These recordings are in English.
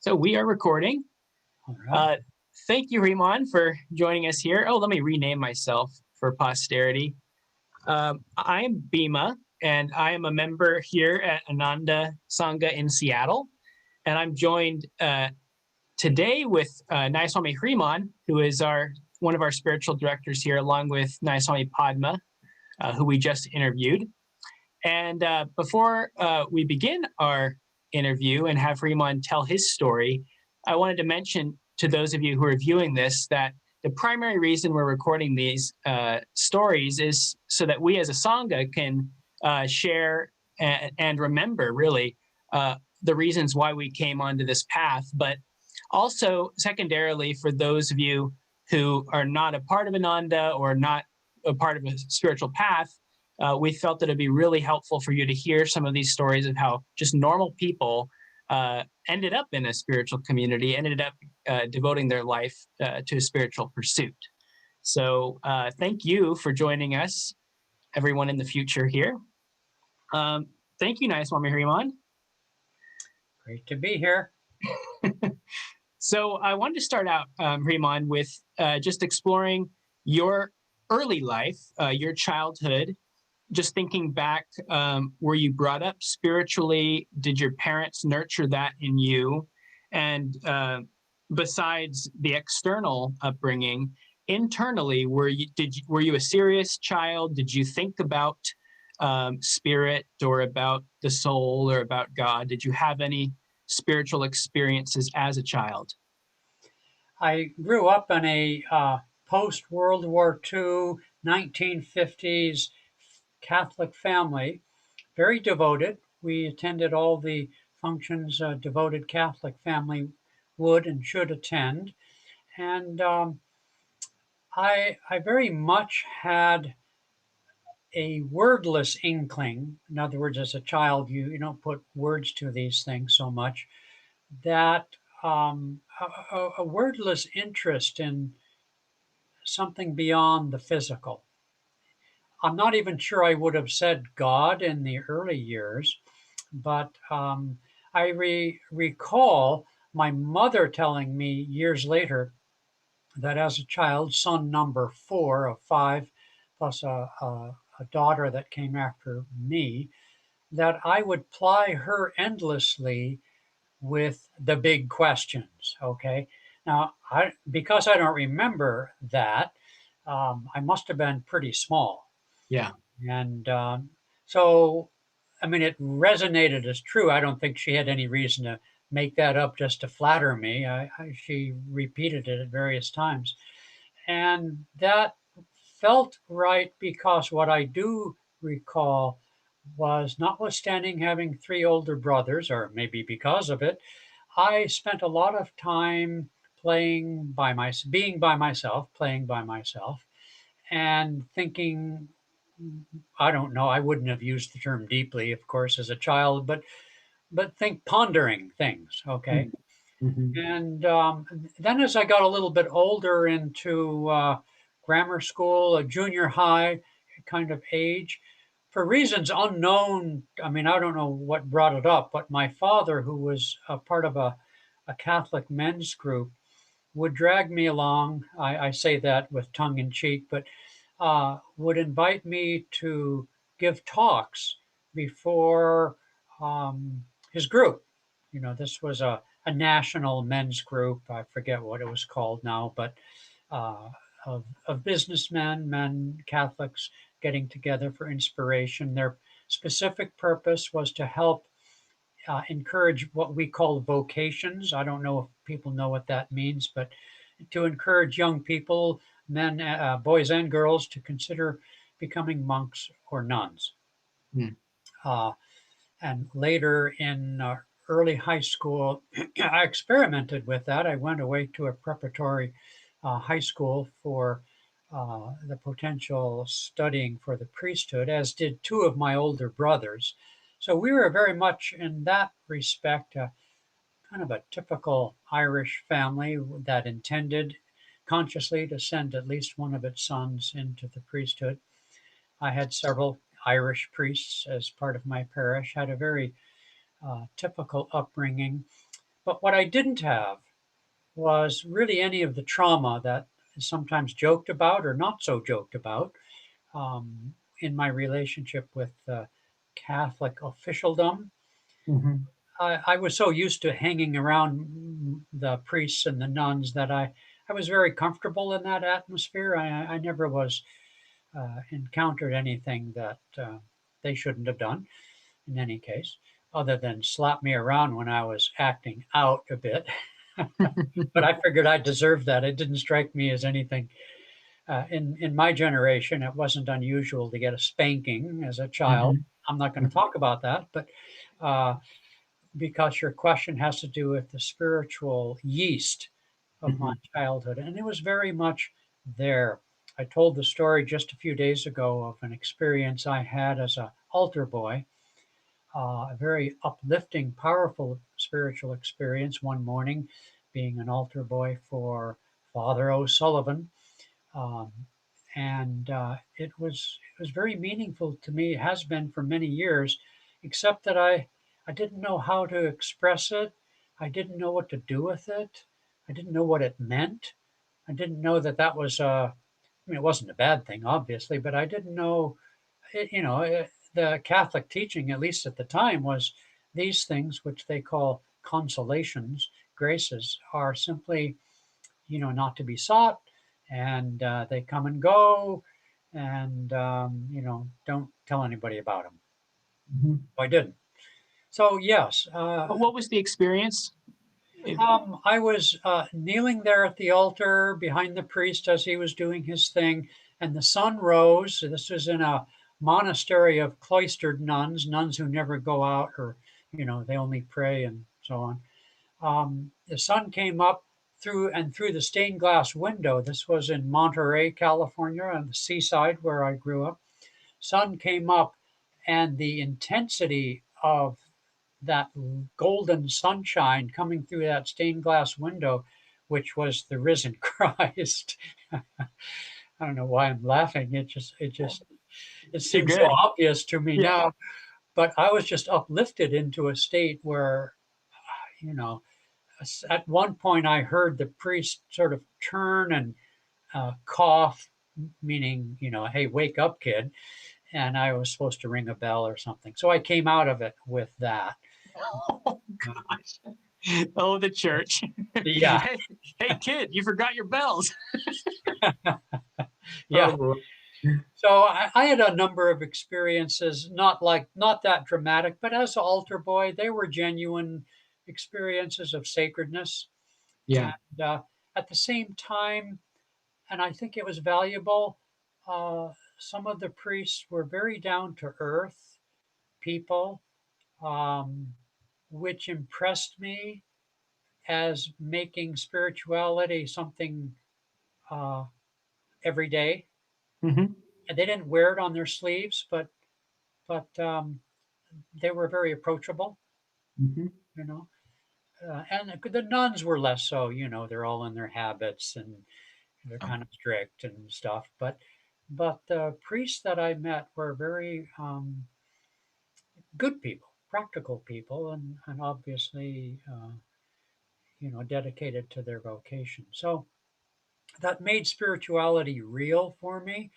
So we are recording. All right. Thank you, Hriman, for joining us here. Oh, let me rename myself for posterity. I'm Bhima, and I am a member here at Ananda Sangha in Seattle. And I'm joined today with Nayaswami Hriman, who is one of our spiritual directors here, along with Nayaswami Padma, who we just interviewed. And before we begin our interview and have Hriman tell his story, I wanted to mention to those of you who are viewing this that the primary reason we're recording these stories is so that we as a Sangha can share and remember, really, the reasons why we came onto this path. But also, secondarily, for those of you who are not a part of Ananda or not a part of a spiritual path, we felt that it'd be really helpful for you to hear some of these stories of how just normal people ended up in a spiritual community, ended up devoting their life to a spiritual pursuit. So thank you for joining us, everyone in the future here. Thank you, Nayaswami Hriman. Great to be here. So I wanted to start out, Hriman, with just exploring your early life, your childhood. Just thinking back, were you brought up spiritually? Did your parents nurture that in you? And besides the external upbringing, internally, were you a serious child? Did you think about spirit or about the soul or about God? Did you have any spiritual experiences as a child? I grew up in a post-World War II, 1950s Catholic family, very devoted. We attended all the functions a devoted Catholic family would and should attend. And I very much had a wordless inkling. In other words, as a child, you don't put words to these things so much. That a wordless interest in something beyond the physical. I'm not even sure I would have said God in the early years, but I recall my mother telling me years later that as a child, son number 4 of 5, plus a daughter that came after me, that I would ply her endlessly with the big questions. Okay. Now, because I don't remember that, I must have been pretty small. Yeah. And so, I mean, it resonated as true. I don't think she had any reason to make that up just to flatter me. She repeated it at various times. And that felt right because what I do recall was, notwithstanding having 3 older brothers, or maybe because of it, I spent a lot of time being by myself, playing by myself, and thinking. I don't know. I wouldn't have used the term deeply, of course, as a child, but think pondering things. Okay, Mm-hmm. and then as I got a little bit older into grammar school, a junior high kind of age, for reasons unknown. I mean, I don't know what brought it up, but my father, who was a part of a Catholic men's group, would drag me along. I say that with tongue in cheek, but would invite me to give talks before his group. You know, this was a national men's group. I forget what it was called now, but uh, of businessmen, men, Catholics getting together for inspiration. Their specific purpose was to help encourage what we call vocations. I don't know if people know what that means, but to encourage young people, men, boys and girls, to consider becoming monks or nuns. Mm. Uh, and later in early high school, I experimented with that. I went away to a preparatory high school for the potential studying for the priesthood, as did 2 of my older brothers. So we were very much in that respect kind of a typical Irish family that intended consciously to send at least one of its sons into the priesthood. I had several Irish priests as part of my parish, had a very typical upbringing. But what I didn't have was really any of the trauma that is sometimes joked about or not so joked about in my relationship with Catholic officialdom. Mm-hmm. I was so used to hanging around the priests and the nuns that I was very comfortable in that atmosphere. I never was encountered anything that they shouldn't have done in any case, other than slap me around when I was acting out a bit. But I figured I deserved that. It didn't strike me as anything. In my generation, it wasn't unusual to get a spanking as a child. Mm-hmm. I'm not going to talk about that, but uh, because your question has to do with the spiritual yeast of my Mm-hmm. childhood, and it was very much there. I told the story just a few days ago of an experience I had as a altar boy, a very uplifting, powerful spiritual experience one morning, being an altar boy for Father O'Sullivan, um, and it was very meaningful to me. It has been for many years, except that I didn't know how to express it. I didn't know what to do with it. I didn't know what it meant. I didn't know that that was I mean, it wasn't a bad thing, obviously, but I didn't know. The Catholic teaching, at least at the time, was these things, which they call consolations, graces, are simply not to be sought, and they come and go, and don't tell anybody about them. Mm-hmm. I didn't. So yes, What was the experience? I was kneeling there at the altar behind the priest as he was doing his thing, and the sun rose. This was in a monastery of cloistered nuns, nuns who never go out, or they only pray and so on. The sun came up through the stained glass window. This was in Monterey, California, on the seaside where I grew up. Sun came up, and the intensity of that golden sunshine coming through that stained glass window, which was the risen Christ. I don't know why I'm laughing. It You're seems so good. obvious to me Yeah. now, but I was just uplifted into a state where, you know, at one point I heard the priest sort of turn and cough, meaning, hey, wake up, kid. And I was supposed to ring a bell or something. So I came out of it with that. Oh gosh. Oh, the church. Yeah, Hey, hey, kid, you forgot your bells. yeah. Oh boy. So I had a number of experiences, not that dramatic, but as an altar boy, they were genuine experiences of sacredness. Yeah. And at the same time, and I think it was valuable, some of the priests were very down to earth people, um, which impressed me as making spirituality something uh, every day. Mm-hmm. And they didn't wear it on their sleeves, but they were very approachable, Mm-hmm. you know. And the nuns were less so, they're all in their habits and they're kind of strict and stuff. But the priests that I met were very good people, practical people, and obviously, dedicated to their vocation. So that made spirituality real for me.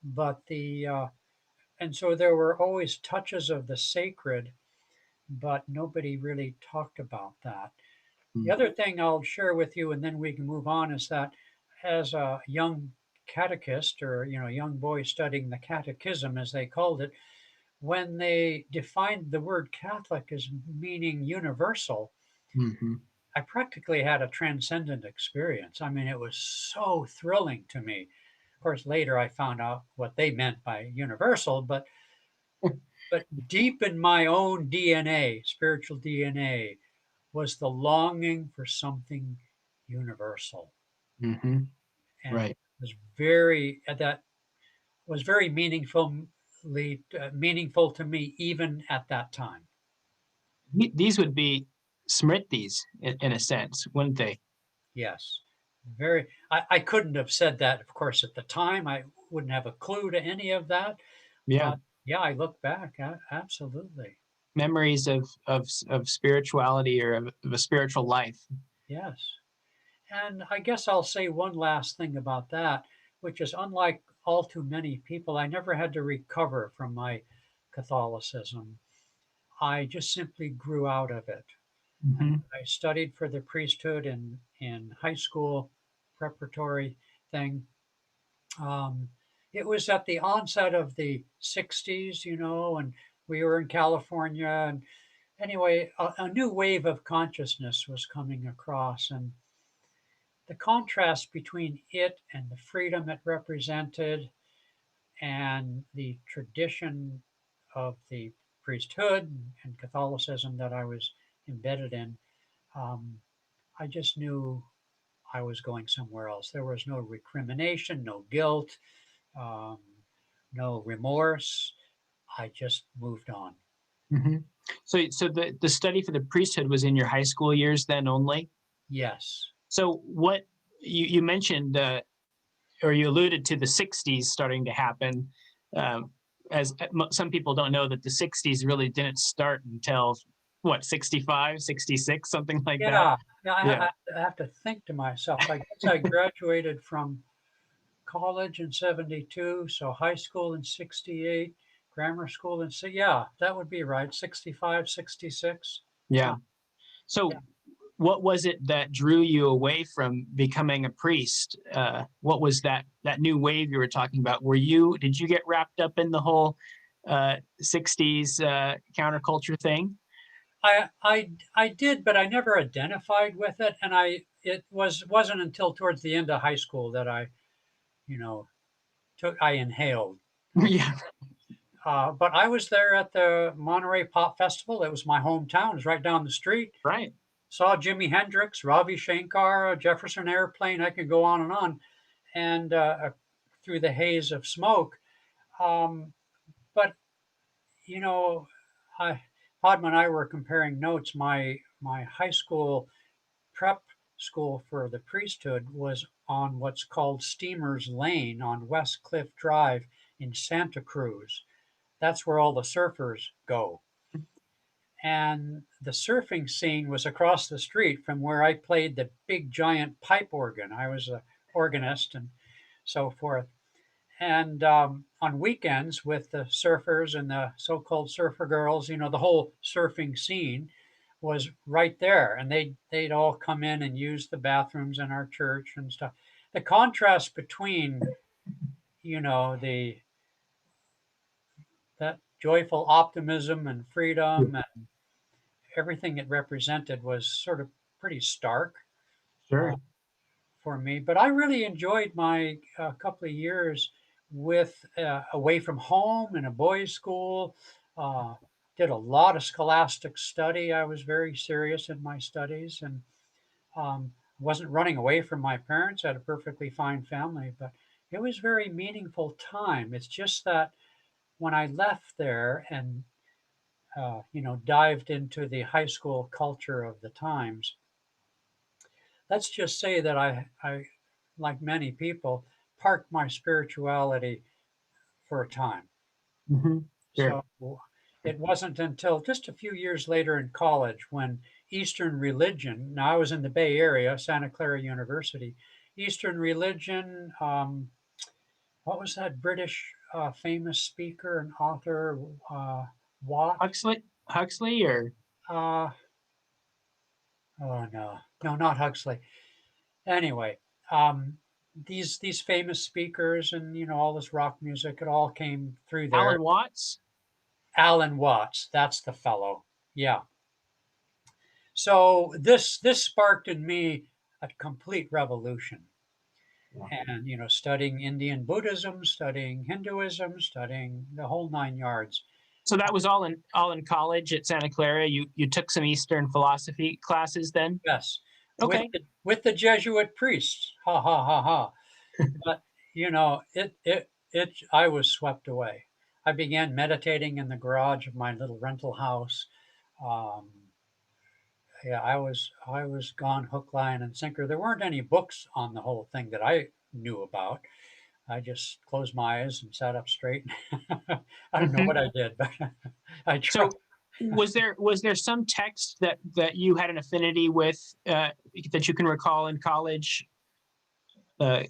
But and so there were always touches of the sacred, but nobody really talked about that. The other thing I'll share with you, and then we can move on, is that as a young catechist or young boy studying the catechism, as they called it, when they defined the word Catholic as meaning universal, Mm-hmm. I practically had a transcendent experience. I mean, it was so thrilling to me. Of course, later I found out what they meant by universal, but deep in my own DNA, spiritual DNA, was the longing for something universal, Mm-hmm. and Right. was very that was very meaningful to me even at that time. These would be smritis in a sense, wouldn't they? Yes, very. I couldn't have said that, of course, at the time. I wouldn't have a clue to any of that, Yeah. but yeah, I look back, absolutely. memories of spirituality or of a spiritual life. Yes. And I guess I'll say one last thing about that, which is unlike all too many people, I never had to recover from my Catholicism. I just simply grew out of it. Hmm. I studied for the priesthood in high school, preparatory thing. Um, it was at the onset of the 60s, and we were in California. And anyway, a new wave of consciousness was coming across. And the contrast between it and the freedom it represented and the tradition of the priesthood and Catholicism that I was embedded in, um, I just knew I was going somewhere else. There was no recrimination, no guilt, um, no remorse. I just moved on. Hmm. So the study for the priesthood was in your high school years then only. Yes. So what you mentioned, or you alluded to the '60s starting to happen. Um, as some people don't know that the '60s really didn't start until what, 65, 66, something like that. Yeah. Yeah. Yeah. I have to think to myself. I guess I graduated from college in 72, so high school in 68, grammar school in, yeah, that would be right, 65, 66. Yeah. Huh. Yeah. So what was it that drew you away from becoming a priest? What was that new wave you were talking about? Did you get wrapped up in the whole '60s counterculture thing? I did, but I never identified with it, and wasn't until towards the end of high school that you know, I inhaled. Yeah. But I was there at the Monterey Pop Festival. It was my hometown. It was right down the street. Right. Saw Jimi Hendrix, Ravi Shankar, Jefferson Airplane. I could go on, and through the haze of smoke. Um, but you know, I Padma and I were comparing notes. My high school prep school for the priesthood was on what's called Steamer's Lane on West Cliff Drive in Santa Cruz. That's where all the surfers go. And the surfing scene was across the street from where I played the big giant pipe organ. I was a organist and so forth. And on weekends with the surfers and the so-called surfer girls, the whole surfing scene was right there, and they'd all come in and use the bathrooms in our church and stuff. The contrast between the that joyful optimism and freedom and everything it represented was sort of pretty stark Sure. for me. But I really enjoyed my couple of years with away from home in a boys' school. Uh, did a lot of scholastic study. I was very serious in my studies and wasn't running away from my parents. I had a perfectly fine family, but it was very meaningful time. It's just that when I left there and dived into the high school culture of the times, let's just say that I, like many people, parked my spirituality for a time. Hmm. Sure. So it wasn't until just a few years later in college when Eastern religion, now I was in the Bay Area, Santa Clara University, Eastern religion, what was that British famous speaker and author, Watt? Huxley, or Uh, oh, no, no, not Huxley. Anyway, these famous speakers and all this rock music, it all came through there. Alan Watts. Alan Watts, that's the fellow. Yeah. So this sparked in me a complete revolution. Yeah. And studying Indian Buddhism, studying Hinduism, studying the whole nine yards. So that was all in college at Santa Clara. You took some Eastern philosophy classes then. Yes, Okay. with the Jesuit priests. Ha ha ha ha. But it I was swept away. I began meditating in the garage of my little rental house. Um, yeah, I was gone hook, line, and sinker. There weren't any books on the whole thing that I knew about. I just closed my eyes and sat up straight. I don't know Hmm. what I did, but I So tried. Was there some text that you had an affinity with, that you can recall in college? Uh,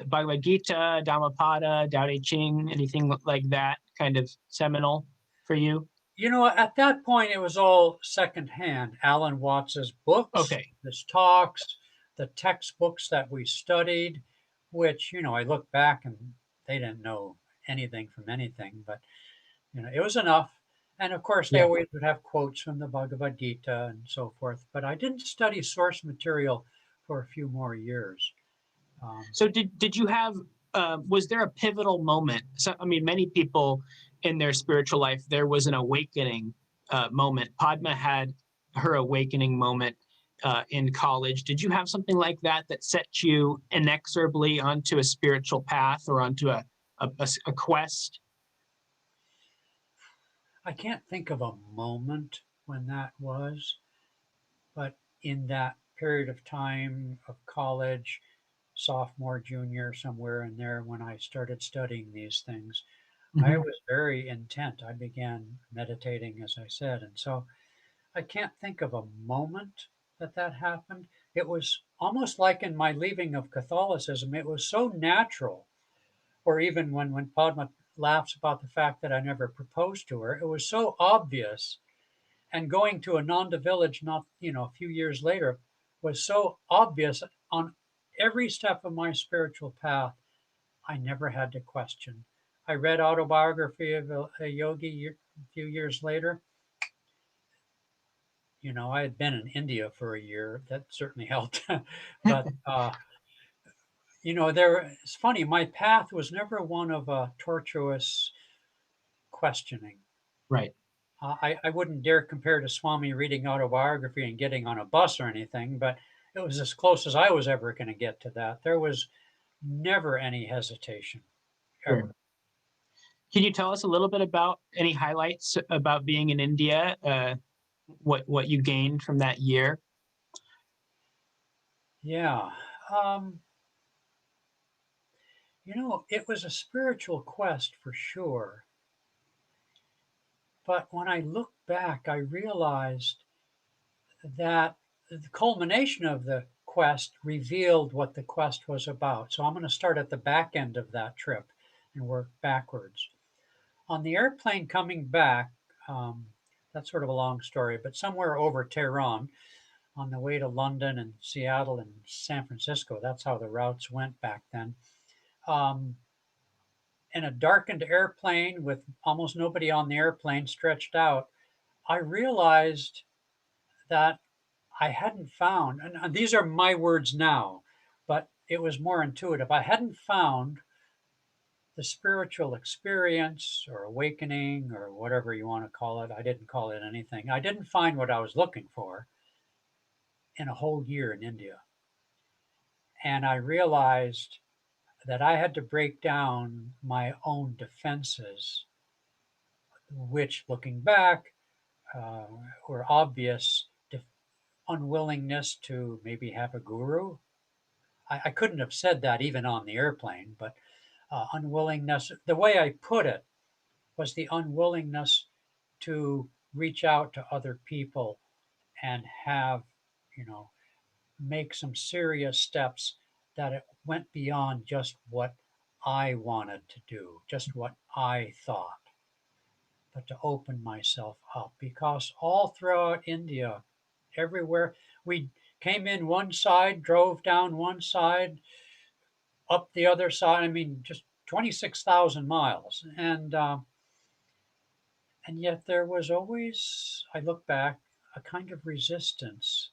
Bhagavad Gita, Dhammapada, Tao Te Ching, anything like that kind of seminal for you? At that point, it was all secondhand. Alan Watts's books, Okay. his talks, the textbooks that we studied, which, I look back and they didn't know anything from anything, but, it was enough. And of course, they Yeah. always would have quotes from the Bhagavad Gita and so forth. But I didn't study source material for a few more years. So did you have, was there a pivotal moment? So I mean, many people in their spiritual life, there was an awakening moment. Padma had her awakening moment in college. Did you have something like that that set you inexorably onto a spiritual path or onto a quest? I can't think of a moment when that was, but in that period of time of college, sophomore, junior, somewhere in there, when I started studying these things, I Mhm. was very intent. I began meditating, as I said. And so I can't think of a moment that happened. It was almost like in my leaving of Catholicism, it was so natural. Or even when Padma laughs about the fact that I never proposed to her, it was so obvious. And going to Ananda village, not, a few years later, was so obvious on every step of my spiritual path. I never had to question. I read Autobiography of a Yogi a few years later. I had been in India for a year. That certainly helped. But, it's funny, my path was never one of tortuous questioning. Right. I wouldn't dare compare to Swami reading autobiography and getting on a bus or anything, but it was as close as I was ever going to get to that. There was never any hesitation, Sure. ever. Can you tell us a little bit about any highlights about being in India? What you gained from that year? Yeah. Um, it was a spiritual quest for sure. But when I look back, I realized that the culmination of the quest revealed what the quest was about. So I'm going to start at the back end of that trip and work backwards. On the airplane coming back, um, that's sort of a long story, but somewhere over Tehran, on the way to London and Seattle and San Francisco, that's how the routes went back then. Um, in a darkened airplane with almost nobody on the airplane stretched out, I realized that I hadn't found, and these are my words now, but it was more intuitive. I hadn't found the spiritual experience or awakening or whatever you want to call it. I didn't call it anything. I didn't find what I was looking for in a whole year in India. And I realized that I had to break down my own defenses, which looking back uh, were obvious unwillingness to maybe have a guru. I couldn't have said that even on the airplane, but unwillingness, the way I put it was the unwillingness to reach out to other people and have, you know, make some serious steps that it went beyond just what I wanted to do, just what I thought, but to open myself up. Because all throughout India, everywhere, we came in one side, drove down one side, up the other side. I mean, just 26,000 miles. And yet there was always, I look back, a kind of resistance,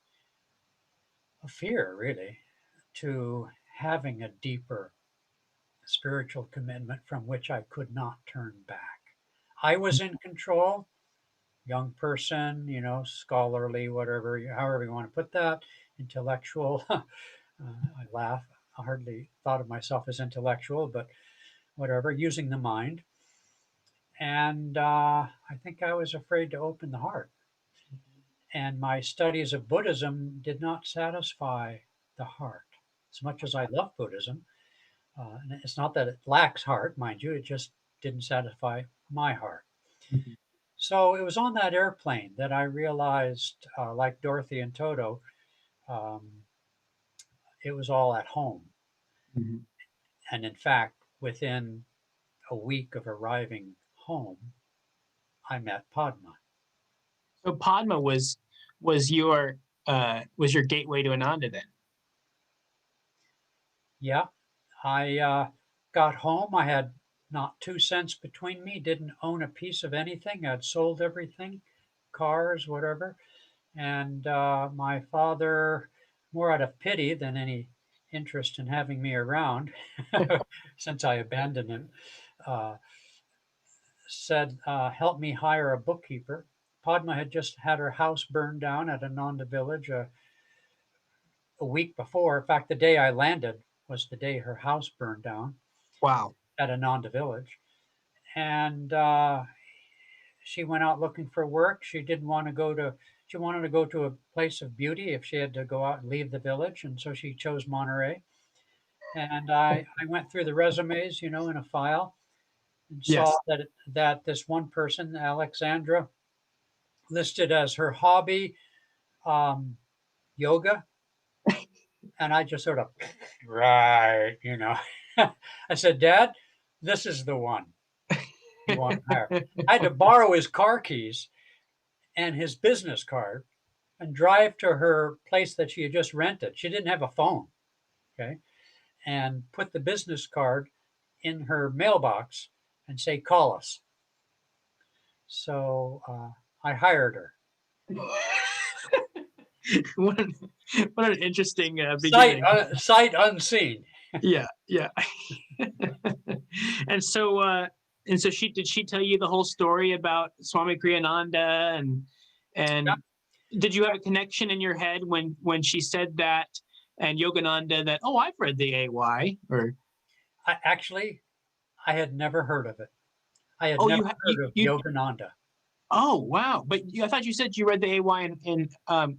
a fear really, to having a deeper spiritual commitment from which I could not turn back. I was in control, young person, scholarly, whatever, however you want to put that, intellectual. I laugh. I hardly thought of myself as intellectual, but whatever, using the mind. And I think I was afraid to open the heart. And my studies of Buddhism did not satisfy the heart. As much as I love Buddhism, and it's not that it lacks heart, mind you, it just didn't satisfy my heart. Mhm. So it was on that airplane that I realized, like Dorothy and Toto, um, it was all at home. Mhm. And in fact, within a week of arriving home, I met Padma. So Padma was was your gateway to Ananda then? Yeah, I got home. I had not 2 cents between me, didn't own a piece of anything. I'd sold everything, cars, whatever. And my father, more out of pity than any interest in having me around, since I abandoned him, uh, said, help me hire a bookkeeper. Padma had just had her house burned down at Ananda village a week before. In fact, the day I landed was the day her house burned down Wow. at Ananda village. And she went out looking for work. She didn't want to go to, she wanted to go to a place of beauty if she had to go out and leave the village. And so she chose Monterey. And I went through the resumes, in a file and saw Yes. that this one person, Alexandra, listed as her hobby um, yoga. And I just sort of, right. I said, Dad, this is the one you want to hire. I had to borrow his car keys and his business card and drive to her place that she had just rented. She didn't have a phone, okay, and put the business card in her mailbox and say, call us. So I hired her. what an, what an interesting beginning. Sight unseen. Yeah, yeah. and so and so she tell you the whole story about Swami Kriyananda Yeah. and did you have a connection in your head when she said that and Yogananda that oh I've read the AY or I had never heard of it. I had oh never you, heard of you Yogananda. oh wow but I thought you said you read the AY in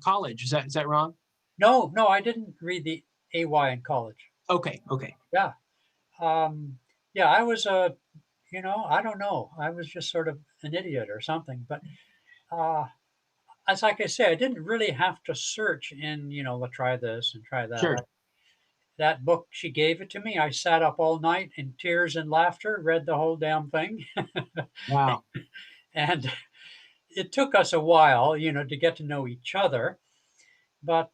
college is that wrong? No, no, I didn't read the AY in college. Okay. Yeah. Um, yeah, I was I don't know. I was just sort of an idiot or something. But uh, as like I say, I didn't really have to search in, let's try this and try that. Sure. That book, she gave it to me. I sat up all night in tears and laughter, read the whole damn thing. Wow. And it took us a while, to get to know each other. But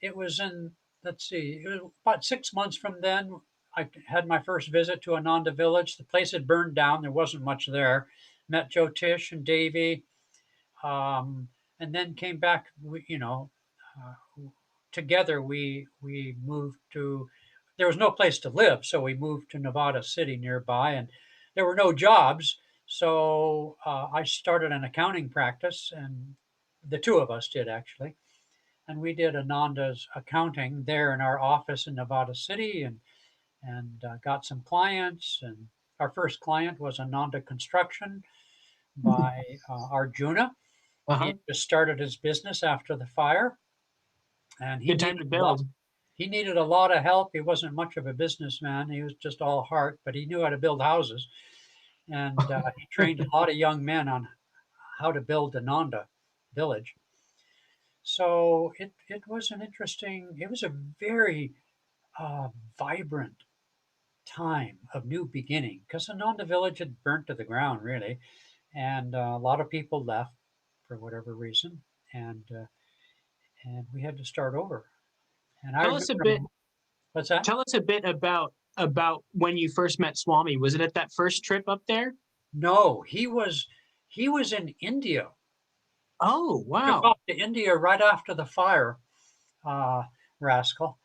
it was in, let's see, it was about 6 months from then. I had my first visit to Ananda village. The place had burned down. There wasn't much there. Met Joe Tish and Davy, and then came back. Uh, together we moved to. There was no place to live, so we moved to Nevada City nearby, and there were no jobs. So I started an accounting practice, and the two of us did actually, and we did Ananda's accounting there in our office in Nevada City, and got some clients. And our first client was Ananda Construction by Arjuna. He Uh-huh. had just started his business after the fire, and Good time to build. he needed a lot of help. He wasn't much of a businessman. He was just all heart, but he knew how to build houses. And he trained a lot of young men on how to build Ananda village. So it was it was a very uh, vibrant time of new beginning because Ananda village had burnt to the ground, really. And a lot of people left for whatever reason. And we had to start over. And I Tell us a bit remember, what's that? Tell us a bit about when you first met Swami. Was it at that first trip up there? No, he was in India. Oh, Took wow. off to India right after the fire, uh, rascal.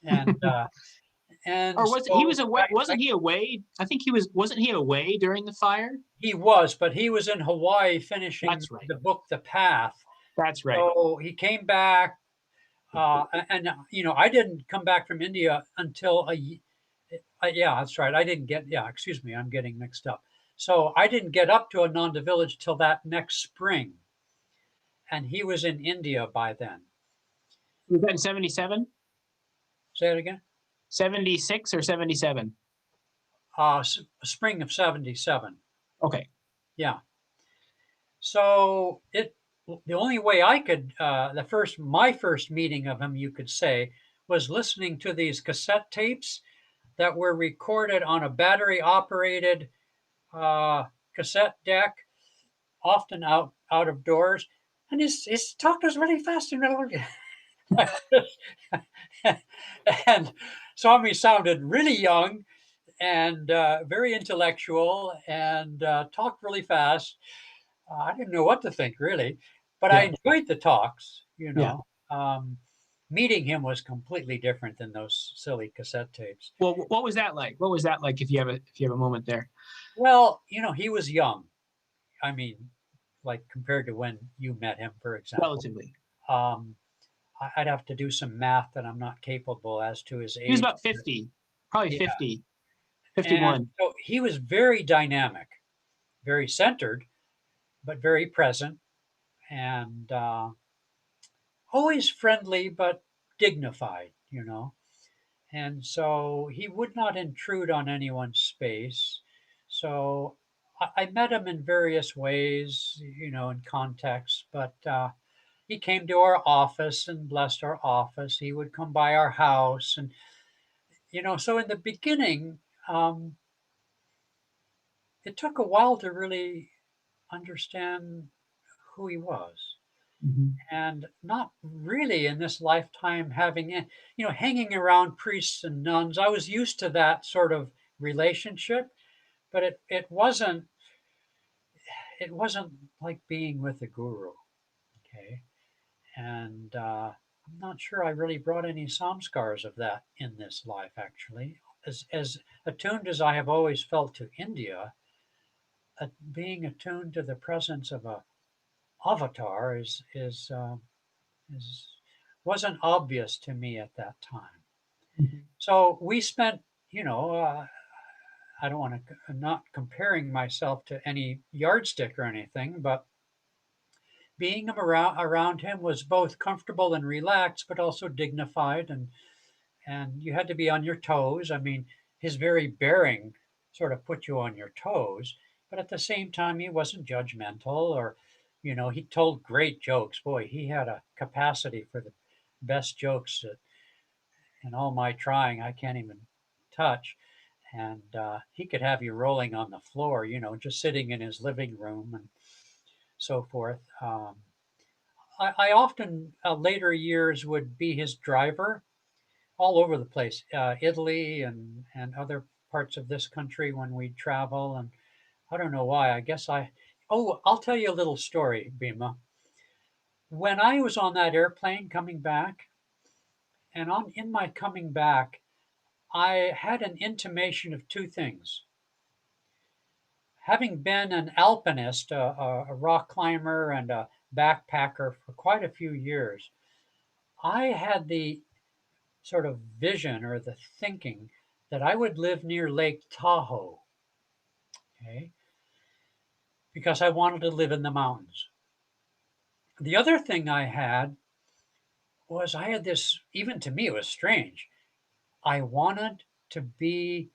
And Or was he so was away? Wasn't he away? I think he was. Wasn't he away during the fire? he was, but he was in Hawaii finishing That's right. the book, The Path. That's right. So he came back, and I didn't come back from India until yeah, that's right. I didn't get, yeah, excuse me, I'm getting mixed up. So I didn't get up to Ananda village till that next spring, and he was in India by then. Was that in 77, Say it again. 76 or 77? Spring of '77. Okay. Yeah. So the only way I could my first meeting of him, you could say, was listening to these cassette tapes that were recorded on a battery operated cassette deck, often out of doors, and his talk was really fast and and Swami sounded really young and very intellectual and talked really fast. I didn't know what to think really, but I Yeah. enjoyed the talks. Yeah. Meeting him was completely different than those silly cassette tapes. Well, what was that like? What was that like? If you have a moment there, Well, he was young. I mean, like compared to when you met him, for example. relatively, Um, I'd have to do some math that I'm not capable as to his he was age. about 50, probably Yeah, 50, and 51. so he was very dynamic, very centered, but very present, and always friendly but dignified. And so he would not intrude on anyone's space. So I met him in various ways, in context, but he came to our office and blessed our office. He would come by our house. And, so in the beginning, um, it took a while to really understand who he was. Mhm. And not really in this lifetime having, hanging around priests and nuns. I was used to that sort of relationship, but it wasn't like being with a guru. Okay. And I'm not sure I really brought any samskars of that in this life, actually. As attuned as I have always felt to India, being attuned to the presence of a avatar is wasn't obvious to me at that time. Mhm. So we spent, I don't want to, I'm not comparing myself to any yardstick or anything, but being around him was both comfortable and relaxed, but also dignified, and you had to be on your toes. I mean, his very bearing sort of put you on your toes, but at the same time, he wasn't judgmental or, he told great jokes. Boy, he had a capacity for the best jokes that in all my trying, I can't even touch. And he could have you rolling on the floor, just sitting in his living room and so forth. I often, later years, would be his driver all over the place, Italy and other parts of this country when we travel. And I don't know why. I'll tell you a little story, Bhima. When I was on that airplane coming back, and in my coming back, I had an intimation of two things. Having been an alpinist, a rock climber, and a backpacker for quite a few years, I had the sort of vision or the thinking that I would live near Lake Tahoe, okay, because I wanted to live in the mountains. The other thing I had was I had this, even to me, it was strange. I wanted to be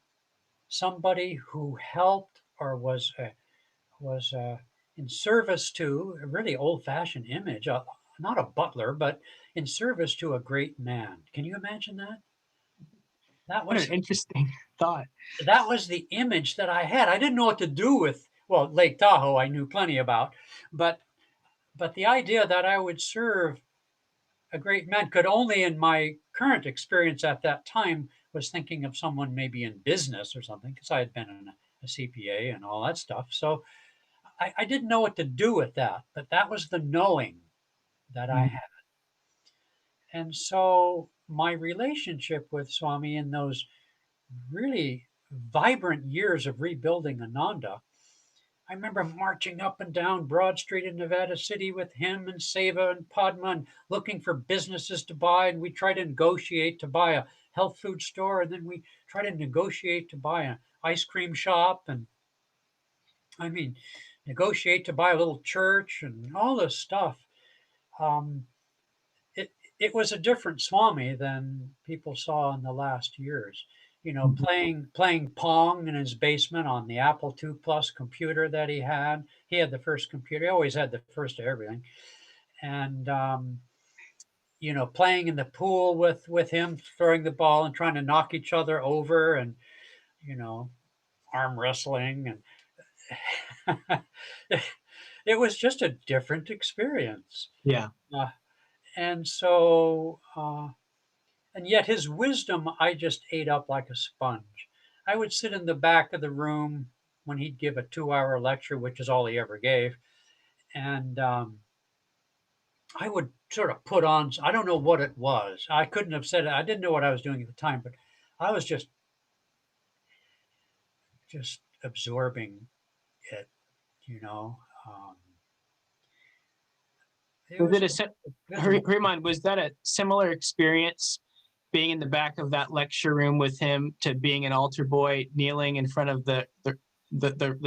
somebody who helped or was in service to a really old-fashioned image, not a butler, but in service to a great man. Can you imagine that? That What an was interesting thought. that was the image that I had. I didn't know what to do with Lake Tahoe. I knew plenty about, but the idea that I would serve a great man could only, in my current experience at that time, was thinking of someone maybe in business or something because I had been a CPA and all that stuff. So I didn't know what to do with that, but that was the knowing that I Mhm. had. And so my relationship with Swami in those really vibrant years of rebuilding Ananda, I remember marching up and down Broad Street in Nevada City with him and Seva and Padma and looking for businesses to buy. And we tried to negotiate to buy a health food store. And then we tried to negotiate to buy an ice cream shop. And I mean, negotiate to buy a little church and all this stuff. Um, it was a different Swami than people saw in the last years. Mhm. playing Pong in his basement on the Apple II Plus computer that he had. He had the first computer. He always had the first of everything. And playing in the pool with him, throwing the ball and trying to knock each other over, and you know, arm wrestling, and it was just a different experience. Yeah. Uh, and so, and yet his wisdom, I just ate up like a sponge. I would sit in the back of the room when he'd give a 2-hour lecture, which is all he ever gave, and I would sort of put on. I don't know what it was. I couldn't have said it. I didn't know what I was doing at the time, but I was just absorbing it. You know, um, it Was was it a it was Hriman, was that a similar experience being in the back of that lecture room with him to being an altar boy kneeling in front of the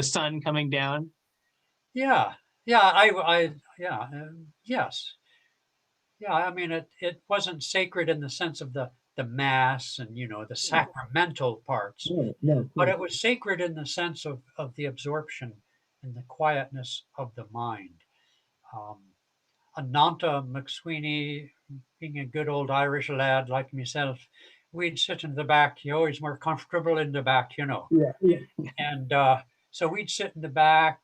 sun coming down? yeah, yeah. Yeah, yes, yeah. I mean, it wasn't sacred in the sense of the mass and the sacramental parts, No, no, of but course. it was sacred in the sense of the absorption and the quietness of the mind. Um, Ananta McSweeney, being a good old Irish lad like myself, we'd sit in the back. You're always more comfortable in the back. Yeah, yeah. And so we'd sit in the back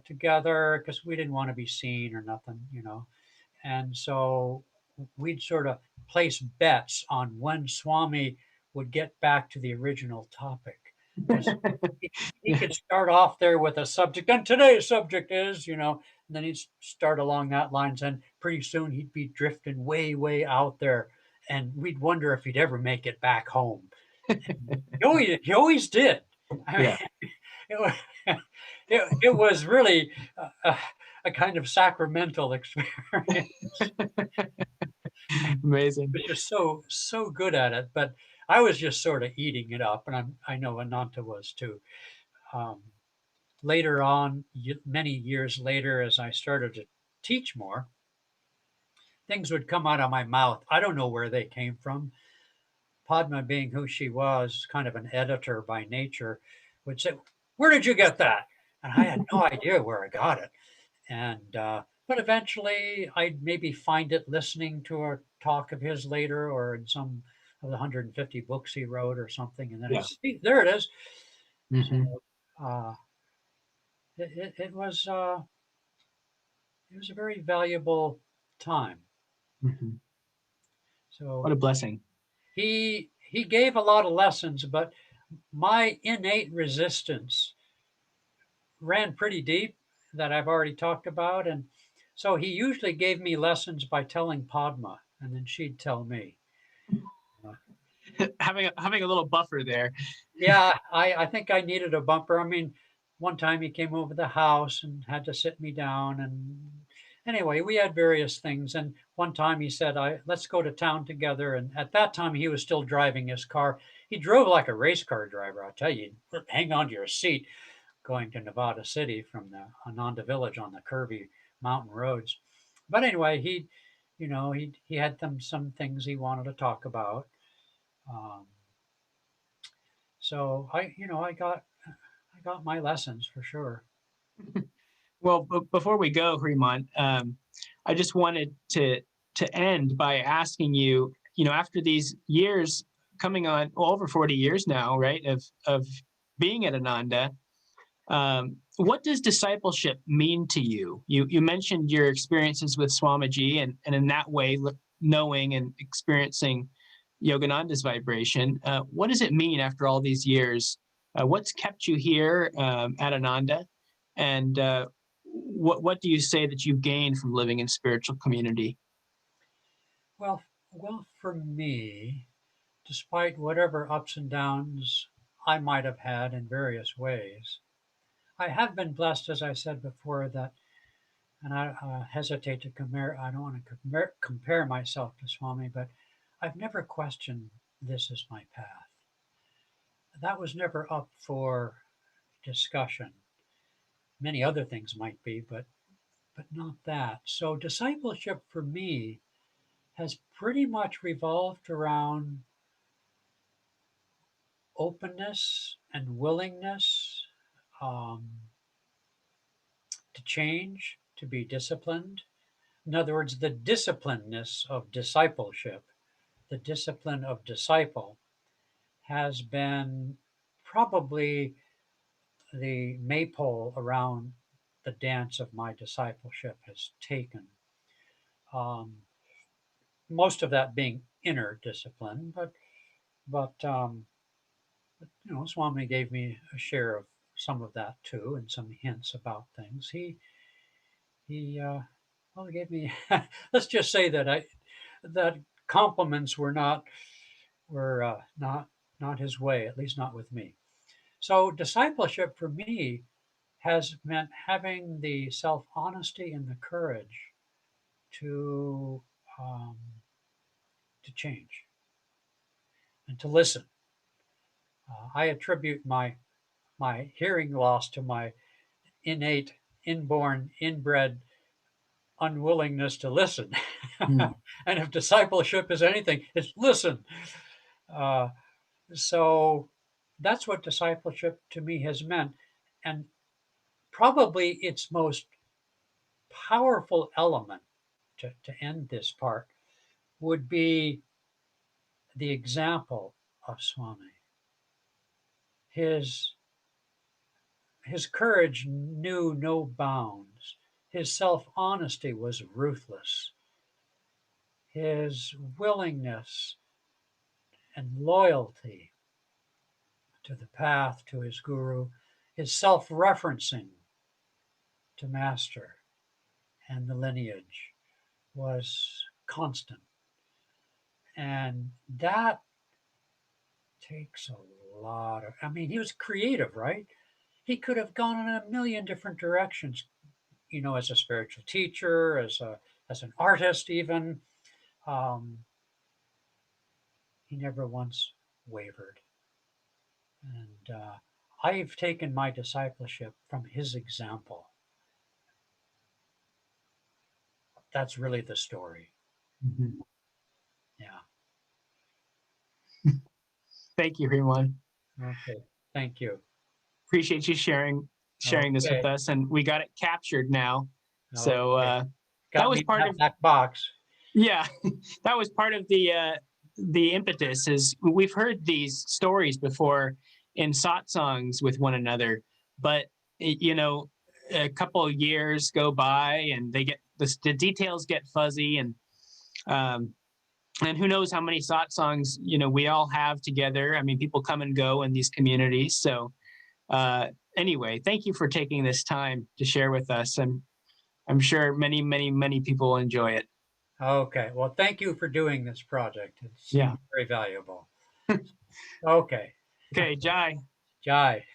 together because we didn't want to be seen or nothing. And so we'd sort of place bets on when Swami would get back to the original topic because he Yeah. could start off there with a subject, and today's subject is, and then he'd start along that lines, and pretty soon he'd be drifting way, way out there, and we'd wonder if he'd ever make it back home. He always did. I Yeah. mean, it was, it was really a kind of sacramental experience. Amazing. Was just so good at it, but I was just sort of eating it up, and I know Ananta was too. Um, Later on, many years later, as I started to teach more, things would come out of my mouth. I don't know where they came from. Padma, being who she was, kind of an editor by nature, would say, "Where did you get that?" And I had no idea where I got it. And but eventually, I'd maybe find it listening to a talk of his later, or in some of the 150 books he wrote, or something. And then Yeah. see, there it is. So Hmm. uh, it was a very valuable time. Hmm. So What a blessing. he gave a lot of lessons, but my innate resistance ran pretty deep that I've already talked about, and so he usually gave me lessons by telling Padma, and then she'd tell me. Uh, Having a little buffer there. yeah, I think I needed a bumper. I mean, one time he came over the house and had to sit me down, and anyway, we had various things. And one time he said, "I let's go to town together." And at that time, he was still driving his car. He drove like a race car driver. I'll tell you, hang on to your seat going to Nevada City from the Ananda village on the curvy mountain roads. But anyway, he had some things he wanted to talk about. Um, so I got my lessons for sure. Well, before we go, Hriman, I just wanted to end by asking you, after these years coming on over 40 years now, right, of being at Ananda, what does discipleship mean to you? You mentioned your experiences with Swamiji, and in that way, knowing and experiencing Yogananda's vibration. What does it mean after all these years? What's kept you here at Ananda, and what do you say that you've gained from living in spiritual community? Well, for me, despite whatever ups and downs I might have had in various ways, I have been blessed, as I said before, that, and I hesitate to compare. I don't want to compare myself to Swami, but I've never questioned this as my path. That was never up for discussion. Many other things might be, but not that. So discipleship for me has pretty much revolved around openness and willingness um, to change, to be disciplined. In other words, the disciplinedness of discipleship, the discipline of disciple, has been probably the maypole around the dance of my discipleship has taken. Um, most of that being inner discipline, but Swami gave me a share of some of that too, and some hints about things. He gave me. Let's just say that that compliments were not his way, at least not with me. So discipleship for me has meant having the self honesty and the courage to um, to change and to listen. I attribute my hearing loss to my innate, inborn, inbred unwillingness to listen. Hmm. And if discipleship is anything, it's listen. Uh, so that's what discipleship to me has meant. And probably its most powerful element to end this part would be the example of Swami. His, his courage knew no bounds. His self honesty was ruthless. His willingness and loyalty to the path, to his guru, his self referencing to master and the lineage was constant. And that takes a lot of, I mean, he was creative, right? He could have gone in a million different directions, as a spiritual teacher, as an artist, even. Um, he never once wavered. And I've taken my discipleship from his example. That's really the story. Mhm. Yeah. Thank you, Hriman. Okay. Thank you. Appreciate you sharing this with Okay. us, and we got it captured now. So Okay. that Got was me in part that of black box. yeah, that was part of the impetus. Is we've heard these stories before in satsangs with one another, but a couple of years go by and they get the details get fuzzy, um, and who knows how many satsangs we all have together. I mean, people come and go in these communities. So anyway, thank you for taking this time to share with us, and I'm sure many, many, many people will enjoy it. Okay. Well, thank you for doing this project. It Yeah. seems very valuable. Okay. Okay, Jai. Jai.